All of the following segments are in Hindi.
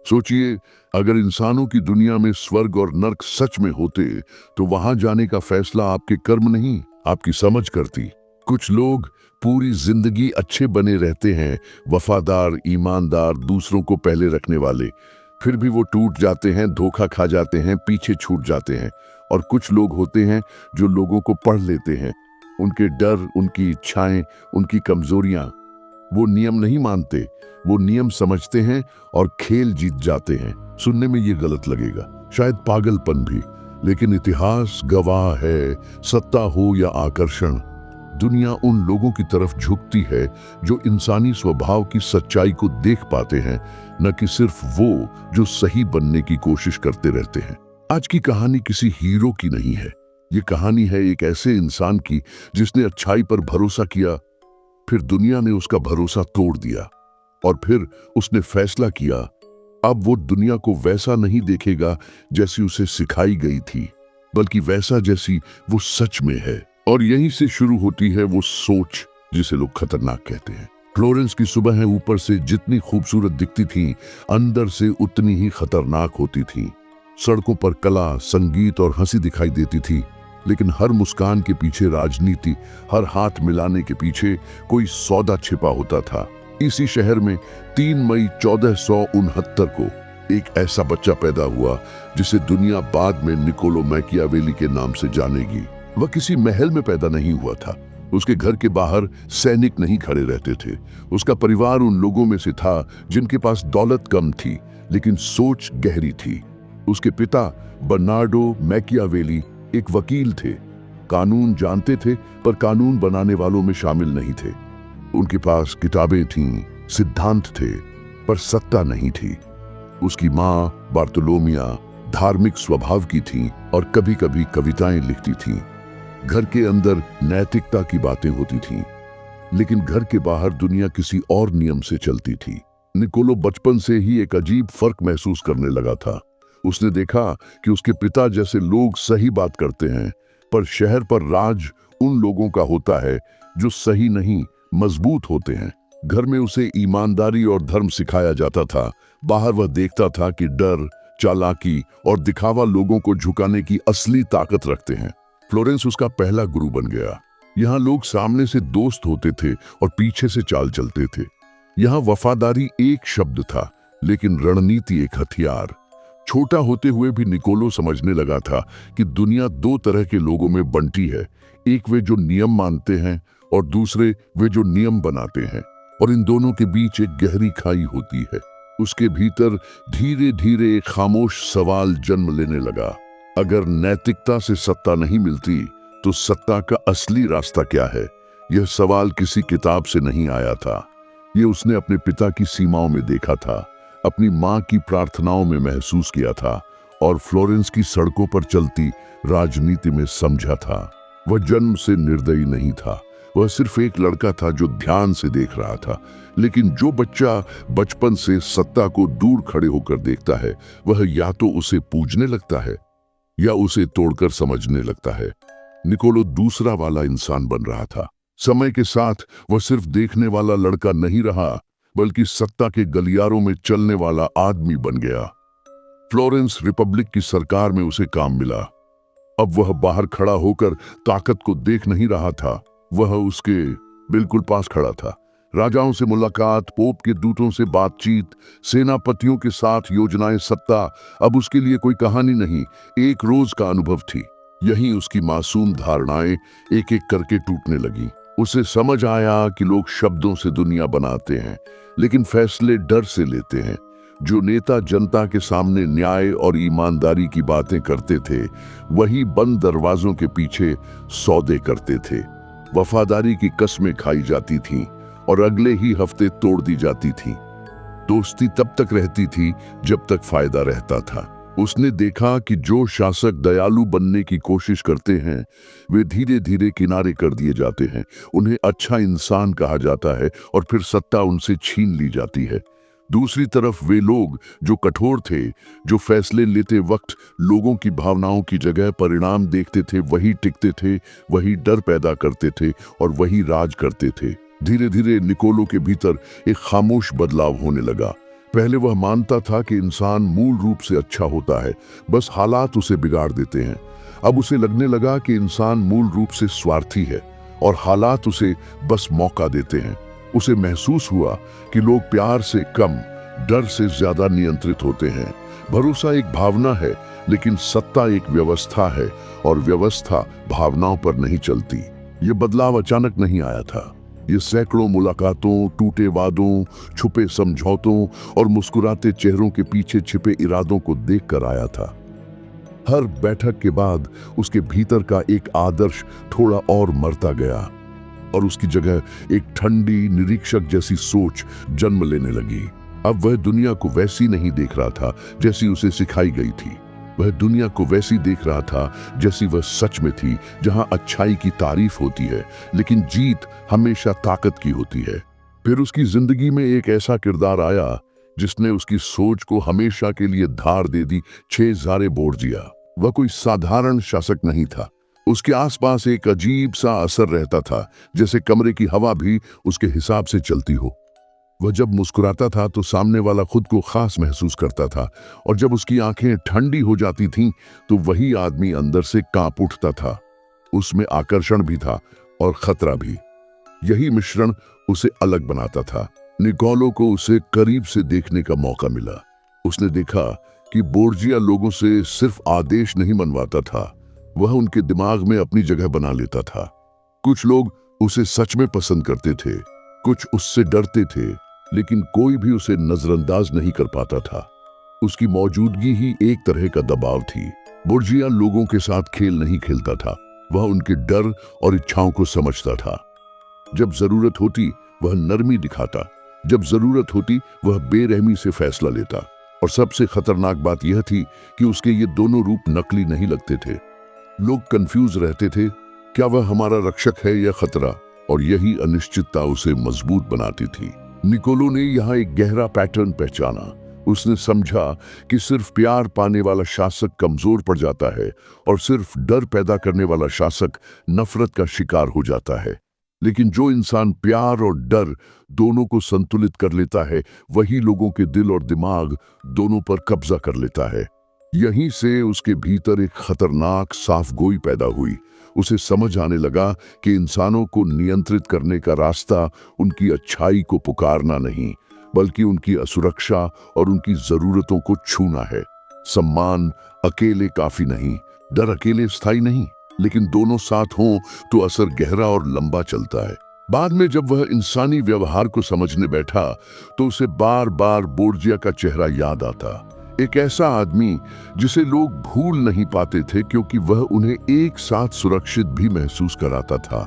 सोचिए, अगर इंसानों की दुनिया में स्वर्ग और नर्क सच में होते तो वहां जाने का फैसला आपके कर्म नहीं, आपकी समझ करती। कुछ लोग पूरी जिंदगी अच्छे बने रहते हैं, वफादार, ईमानदार, दूसरों को पहले रखने वाले, फिर भी वो टूट जाते हैं, धोखा खा जाते हैं, पीछे छूट जाते हैं। और कुछ लोग होते हैं जो लोगों को पढ़ लेते हैं, उनके डर, उनकी इच्छाएं, उनकी कमजोरियां। वो नियम नहीं मानते, वो नियम समझते हैं और खेल जीत जाते हैं। सुनने में ये गलत लगेगा, शायद पागलपन भी, लेकिन इतिहास गवाह है, सत्ता हो या आकर्षण, दुनिया उन लोगों की तरफ झुकती है जो इंसानी स्वभाव की सच्चाई को देख पाते हैं, न कि सिर्फ वो जो सही बनने की कोशिश करते रहते हैं। आज की कहानी किसी हीरो की नहीं है। ये कहानी है एक ऐसे इंसान की जिसने अच्छाई पर भरोसा किया, फिर दुनिया ने उसका भरोसा तोड़ दिया, और फिर उसने फैसला किया अब वो दुनिया को वैसा नहीं देखेगा जैसी उसे सिखाई गई थी, बल्कि वैसा जैसी वो सच में है। और यहीं से शुरू होती है वो सोच जिसे लोग खतरनाक कहते हैं। फ्लोरेंस की सुबहें ऊपर से जितनी खूबसूरत दिखती थीं, अंदर से उतनी ही खतरनाक होती थीं। सड़कों पर कला, संगीत और हंसी दिखाई देती थी, लेकिन हर मुस्कान के पीछे राजनीति, हर हाथ मिलाने के पीछे कोई सौदा छिपा होता था। इसी शहर में 3 मई 1469 को एक ऐसा बच्चा पैदा हुआ जिसे दुनिया बाद में निकोलो मैकियावेली के नाम से जानेगी। वह किसी महल में पैदा नहीं हुआ था, उसके घर के बाहर सैनिक नहीं खड़े रहते थे। उसका परिवार उन लोगों में से था जिनके पास दौलत कम थी लेकिन सोच गहरी थी। उसके पिता बर्नार्डो मैकियावेली एक वकील थे, कानून जानते थे पर कानून बनाने वालों में शामिल नहीं थे। उनके पास किताबें थीं, सिद्धांत थे, पर सत्ता नहीं थी। उसकी माँ बार्तोलोमिया धार्मिक स्वभाव की थी और कभी कभी कविताएं लिखती थीं। घर के अंदर नैतिकता की बातें होती थीं, लेकिन घर के बाहर दुनिया किसी और नियम से चलती थी। निकोलो बचपन से ही एक अजीब फर्क महसूस करने लगा था। उसने देखा कि उसके पिता जैसे लोग सही बात करते हैं, पर शहर पर राज उन लोगों का होता है जो सही नहीं, मजबूत होते हैं। घर में उसे ईमानदारी और धर्म सिखाया जाता था, बाहर वह देखता था कि डर, चालाकी और दिखावा लोगों को झुकाने की असली ताकत रखते हैं। फ्लोरेंस उसका पहला गुरु बन गया। यहाँ लोग सामने से दोस्त होते थे और पीछे से चाल चलते थे। यहाँ वफादारी एक शब्द था, लेकिन रणनीति एक हथियार। छोटा होते हुए भी निकोलो समझने लगा था कि दुनिया 2 तरह के लोगों में बंटी है, एक वे जो नियम मानते हैं और दूसरे वे जो नियम बनाते हैं, और इन दोनों के बीच एक गहरी खाई होती है। उसके भीतर धीरे धीरे एक खामोश सवाल जन्म लेने लगा, अगर नैतिकता से सत्ता नहीं मिलती तो सत्ता का असली रास्ता क्या है? यह सवाल किसी किताब से नहीं आया था, ये उसने अपने पिता की सीमाओं में देखा था, अपनी माँ की प्रार्थनाओं में महसूस किया था, और फ्लोरेंस की सड़कों पर चलती राजनीति में समझा था। वह जन्म से निर्दयी नहीं था, वह सिर्फ एक लड़का था जो ध्यान से देख रहा था। लेकिन जो बच्चा बचपन से सत्ता को दूर खड़े होकर देखता है, वह या तो उसे पूजने लगता है या उसे तोड़कर समझने लगता है। निकोलो दूसरा वाला इंसान बन रहा था। समय के साथ वह सिर्फ देखने वाला लड़का नहीं रहा, बल्कि सत्ता के गलियारों में चलने वाला आदमी बन गया। फ्लोरेंस रिपब्लिक की सरकार में उसे काम मिला। अब वह बाहर खड़ा होकर ताकत को देख नहीं रहा था, वह उसके बिल्कुल पास खड़ा था। राजाओं से मुलाकात, पोप के दूतों से बातचीत, सेनापतियों के साथ योजनाएं, सत्ता अब उसके लिए कोई कहानी नहीं, एक रोज का अनुभव थी। यहीं उसकी मासूम धारणाएं एक एक करके टूटने लगी। उसे समझ आया कि लोग शब्दों से दुनिया बनाते हैं, लेकिन फैसले डर से लेते हैं। जो नेता जनता के सामने न्याय और ईमानदारी की बातें करते थे, वही बंद दरवाजों के पीछे सौदे करते थे। वफादारी की कस्में खाई जाती थीं और अगले ही हफ्ते तोड़ दी जाती थीं। दोस्ती तब तक रहती थी जब तक फायदा रहता था। उसने देखा कि जो शासक दयालु बनने की कोशिश करते हैं, वे धीरे धीरे किनारे कर दिए जाते हैं। उन्हें अच्छा इंसान कहा जाता है और फिर सत्ता उनसे छीन ली जाती है। दूसरी तरफ वे लोग जो कठोर थे, जो फैसले लेते वक्त लोगों की भावनाओं की जगह परिणाम देखते थे, वही टिकते थे, वही डर पैदा करते थे और वही राज करते थे। धीरे धीरे निकोलो के भीतर एक खामोश बदलाव होने लगा। पहले वह मानता था कि इंसान मूल रूप से अच्छा होता है, बस हालात उसे बिगाड़ देते हैं। अब उसे लगने लगा कि इंसान मूल रूप से स्वार्थी है और हालात उसे बस मौका देते हैं। उसे महसूस हुआ कि लोग प्यार से कम, डर से ज्यादा नियंत्रित होते हैं। भरोसा एक भावना है, लेकिन सत्ता एक व्यवस्था है, और व्यवस्था भावनाओं पर नहीं चलती। ये बदलाव अचानक नहीं आया था। ये सैकड़ों मुलाकातों, टूटे वादों, छुपे समझौतों और मुस्कुराते चेहरों के पीछे छिपे इरादों को देखकर आया था। हर बैठक के बाद उसके भीतर का एक आदर्श थोड़ा और मरता गया और उसकी जगह एक ठंडी, निरीक्षक जैसी सोच जन्म लेने लगी। अब वह दुनिया को वैसी नहीं देख रहा था जैसी उसे सिखाई गई थी। वह दुनिया को वैसी देख रहा था जैसी वह सच में थी, जहां अच्छाई की तारीफ होती है, लेकिन जीत हमेशा ताकत की होती है। फिर उसकी जिंदगी में एक ऐसा किरदार आया जिसने उसकी सोच को हमेशा के लिए धार दे दी। चेज़ारे बोर्जिया। वह कोई साधारण शासक नहीं था। उसके आसपास एक अजीब सा असर रहता था, जैसे कमरे की हवा भी उसके हिसाब से चलती हो। वह जब मुस्कुराता था तो सामने वाला खुद को खास महसूस करता था, और जब उसकी आंखें ठंडी हो जाती थीं तो वही आदमी अंदर से कांप उठता था। उसमें आकर्षण भी था और खतरा भी। यही मिश्रण उसे अलग बनाता था। निकोलो को उसे करीब से देखने का मौका मिला। उसने देखा कि बोर्जिया लोगों से सिर्फ आदेश नहीं मनवाता था, वह उनके दिमाग में अपनी जगह बना लेता था। कुछ लोग उसे सच में पसंद करते थे, कुछ उससे डरते थे, लेकिन कोई भी उसे नजरअंदाज नहीं कर पाता था। उसकी मौजूदगी ही एक तरह का दबाव थी। बोर्जिया लोगों के साथ खेल नहीं खेलता था, वह उनके डर और इच्छाओं को समझता था। जब जरूरत होती वह नरमी दिखाता, जब जरूरत होती वह बेरहमी से फैसला लेता। और सबसे खतरनाक बात यह थी कि उसके ये दोनों रूप नकली नहीं लगते थे। लोग कंफ्यूज रहते थे, क्या वह हमारा रक्षक है या खतरा, और यही अनिश्चितता उसे मजबूत बनाती थी। निकोलो ने यहाँ एक गहरा पैटर्न पहचाना। उसने समझा कि सिर्फ प्यार पाने वाला शासक कमजोर पड़ जाता है और सिर्फ डर पैदा करने वाला शासक नफरत का शिकार हो जाता है। लेकिन जो इंसान प्यार और डर दोनों को संतुलित कर लेता है, वही लोगों के दिल और दिमाग दोनों पर कब्जा कर लेता है। यहीं से उसके भीतर एक खतरनाक साफगोई पैदा हुई। उसे समझ आने लगा कि इंसानों को नियंत्रित करने का रास्ता उनकी अच्छाई को पुकारना नहीं, बल्कि उनकी असुरक्षा और उनकी जरूरतों को छूना है। सम्मान अकेले काफी नहीं, डर अकेले स्थायी नहीं, लेकिन दोनों साथ हों तो असर गहरा और लंबा चलता है। बाद में जब वह इंसानी व्यवहार को समझने बैठा तो उसे बार बार बोर्जिया का चेहरा याद आता। एक ऐसा आदमी जिसे लोग भूल नहीं पाते थे, क्योंकि वह उन्हें एक साथ सुरक्षित भी महसूस कराता था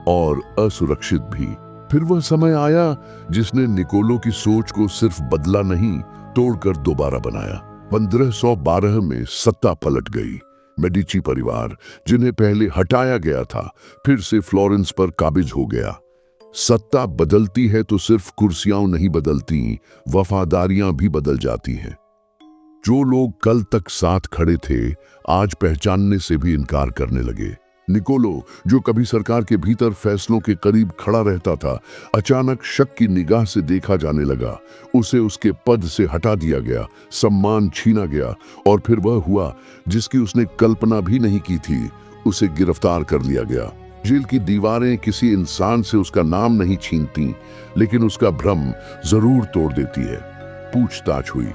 और असुरक्षित भी। फिर वह समय आया जिसने निकोलो की सोच को सिर्फ बदला नहीं, तोड़कर दोबारा बनाया। 1512 में सत्ता पलट गई। मेडिची परिवार, जिन्हें पहले हटाया गया था, फिर से फ्लोरेंस पर काबिज हो गया। सत्ता बदलती है तो सिर्फ कुर्सियां नहीं बदलती, वफादारियां भी बदल जाती हैं। जो लोग कल तक साथ खड़े थे, आज पहचानने से भी इनकार करने लगे। निकोलो, जो कभी सरकार के भीतर फैसलों के करीब खड़ा रहता था, अचानक शक की निगाह से देखा जाने लगा। उसे उसके पद से हटा दिया गया, सम्मान छीना गया, और फिर वह हुआ जिसकी उसने कल्पना भी नहीं की थी। उसे गिरफ्तार कर लिया गया। जेल की दीवारें किसी इंसान से उसका नाम नहीं छीनती, लेकिन उसका भ्रम जरूर तोड़ देती है। पूछताछ हुई,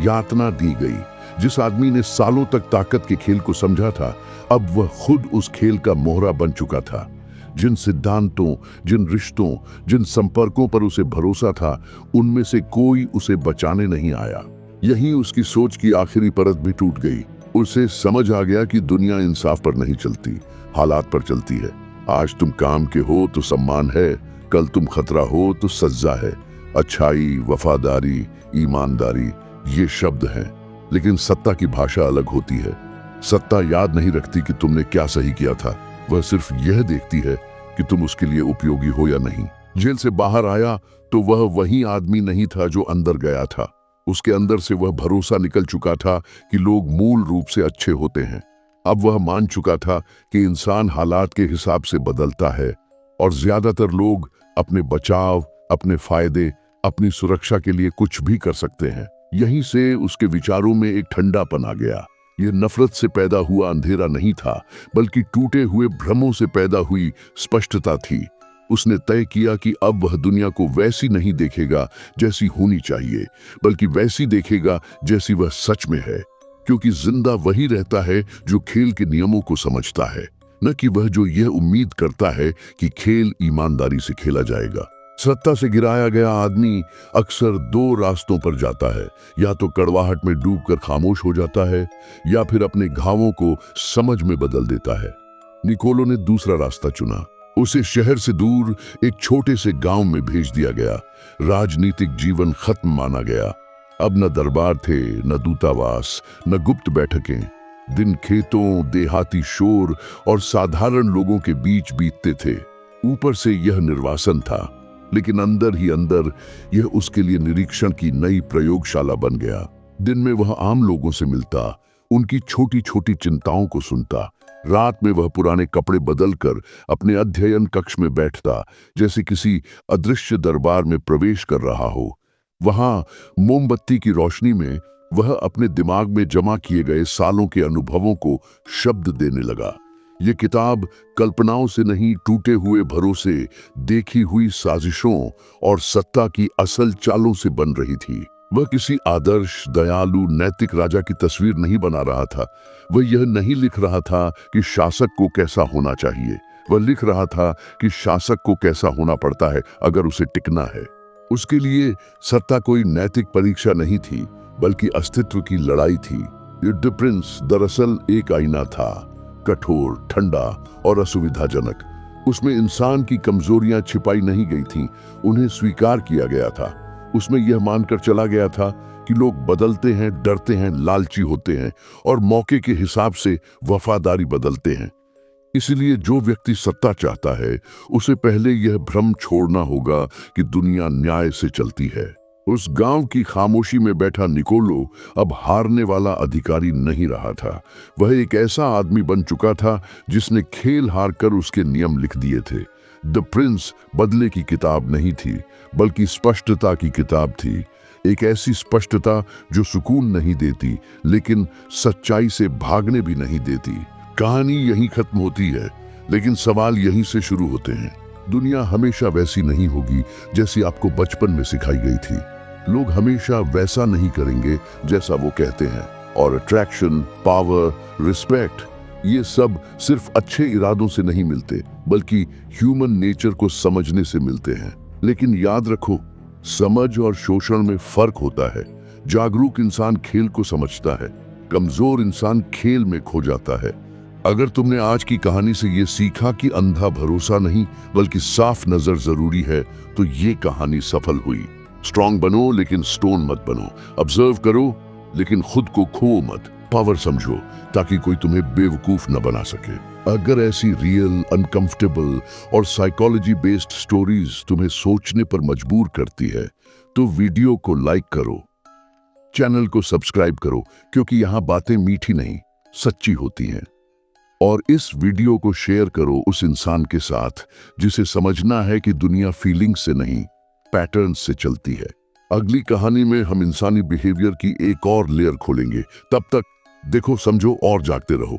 यातना दी गई। जिस आदमी ने सालों तक ताकत के खेल को समझा था, अब वह खुद उस खेल का मोहरा बन चुका था। जिन सिद्धांतों, जिन रिश्तों, जिन संपर्कों पर उसे भरोसा था, उनमें से कोई उसे बचाने नहीं आया। यहीं उसकी सोच की आखिरी परत भी टूट गई। उसे समझ आ गया कि दुनिया इंसाफ पर नहीं चलती, हालात पर चलती है। आज तुम काम के हो तो सम्मान है, कल तुम खतरा हो तो सज्जा है। अच्छाई, वफादारी, ईमानदारी, ये शब्द हैं, लेकिन सत्ता की भाषा अलग होती है। सत्ता याद नहीं रखती कि तुमने क्या सही किया था, वह सिर्फ यह देखती है कि तुम उसके लिए उपयोगी हो या नहीं। जेल से बाहर आया तो वह वही आदमी नहीं था जो अंदर गया था। उसके अंदर से वह भरोसा निकल चुका था कि लोग मूल रूप से अच्छे होते हैं। अब वह मान चुका था कि इंसान हालात के हिसाब से बदलता है, और ज्यादातर लोग अपने बचाव, अपने फायदे, अपनी सुरक्षा के लिए कुछ भी कर सकते हैं। यहीं से उसके विचारों में एक ठंडापन आ गया। यह नफरत से पैदा हुआ अंधेरा नहीं था, बल्कि टूटे हुए भ्रमों से पैदा हुई स्पष्टता थी। उसने तय किया कि अब वह दुनिया को वैसी नहीं देखेगा जैसी होनी चाहिए, बल्कि वैसी देखेगा जैसी वह सच में है। क्योंकि जिंदा वही रहता है जो खेल के नियमों को समझता है, न कि वह जो यह उम्मीद करता है कि खेल ईमानदारी से खेला जाएगा। सत्ता से गिराया गया आदमी अक्सर दो रास्तों पर जाता है, या तो कड़वाहट में डूबकर खामोश हो जाता है, या फिर अपने घावों को समझ में बदल देता है। निकोलो ने दूसरा रास्ता चुना। उसे शहर से दूर एक छोटे से गांव में भेज दिया गया। राजनीतिक जीवन खत्म माना गया। अब न दरबार थे, न दूतावास, न गुप्त बैठकें। दिन खेतों, देहाती शोर और साधारण लोगों के बीच बीतते थे। ऊपर से यह निर्वासन था, लेकिन अंदर ही अंदर यह उसके लिए निरीक्षण की नई प्रयोगशाला बन गया। दिन में वह आम लोगों से मिलता, उनकी छोटी छोटी चिंताओं को सुनता। रात में वह पुराने कपड़े बदलकर अपने अध्ययन कक्ष में बैठता, जैसे किसी अदृश्य दरबार में प्रवेश कर रहा हो। वहां मोमबत्ती की रोशनी में वह अपने दिमाग में जमा किए गए सालों के अनुभवों को शब्द देने लगा। ये किताब कल्पनाओं से नहीं, टूटे हुए भरोसे, देखी हुई साजिशों और सत्ता की असल चालों से बन रही थी। वह किसी आदर्श, दयालु, नैतिक राजा की तस्वीर नहीं बना रहा था। वह यह नहीं लिख रहा था कि शासक को कैसा होना चाहिए। वह लिख रहा था कि शासक को कैसा होना पड़ता है अगर उसे टिकना है। उसके लिए सत्ता कोई नैतिक परीक्षा नहीं थी, बल्कि अस्तित्व की लड़ाई थी। द प्रिंस दरअसल एक आईना था, कठोर, ठंडा और असुविधाजनक। उसमें इंसान की कमजोरियां छिपाई नहीं गई थीं, उन्हें स्वीकार किया गया था। उसमें यह मानकर चला गया था कि लोग बदलते हैं, डरते हैं, लालची होते हैं और मौके के हिसाब से वफादारी बदलते हैं। इसलिए जो व्यक्ति सत्ता चाहता है, उसे पहले यह भ्रम छोड़ना होगा कि दुनिया न्याय से चलती है। उस गांव की खामोशी में बैठा निकोलो अब हारने वाला अधिकारी नहीं रहा था। वह एक ऐसा आदमी बन चुका था जिसने खेल हार कर उसके नियम लिख दिए थे। द प्रिंस बदले की किताब नहीं थी, बल्कि स्पष्टता की किताब थी। एक ऐसी स्पष्टता जो सुकून नहीं देती, लेकिन सच्चाई से भागने भी नहीं देती। कहानी यहीं खत्म होती है, लेकिन सवाल यहीं से शुरू होते हैं। दुनिया हमेशा वैसी नहीं होगी जैसी आपको बचपन में सिखाई गई थी। लोग हमेशा वैसा नहीं करेंगे जैसा वो कहते हैं। और अट्रैक्शन, पावर, रिस्पेक्ट, ये सब सिर्फ अच्छे इरादों से नहीं मिलते, बल्कि ह्यूमन नेचर को समझने से मिलते हैं। लेकिन याद रखो, समझ और शोषण में फर्क होता है। जागरूक इंसान खेल को समझता है, कमजोर इंसान खेल में खो जाता है। अगर तुमने आज की कहानी से ये सीखा कि अंधा भरोसा नहीं, बल्कि साफ नजर जरूरी है, तो ये कहानी सफल हुई। स्ट्रांग बनो, लेकिन स्टोन मत बनो। ऑब्जर्व करो, लेकिन खुद को खो मत। पावर समझो, ताकि कोई तुम्हें बेवकूफ न बना सके। अगर ऐसी रियल, अनकंफर्टेबल और साइकोलॉजी बेस्ड स्टोरीज तुम्हें सोचने पर मजबूर करती है, तो वीडियो को लाइक करो, चैनल को सब्सक्राइब करो, क्योंकि यहाँ बातें मीठी नहीं, सच्ची होती हैं। और इस वीडियो को शेयर करो उस इंसान के साथ जिसे समझना है कि दुनिया फीलिंग से नहीं, पैटर्न से चलती है। अगली कहानी में हम इंसानी बिहेवियर की एक और लेयर खोलेंगे। तब तक देखो, समझो और जागते रहो।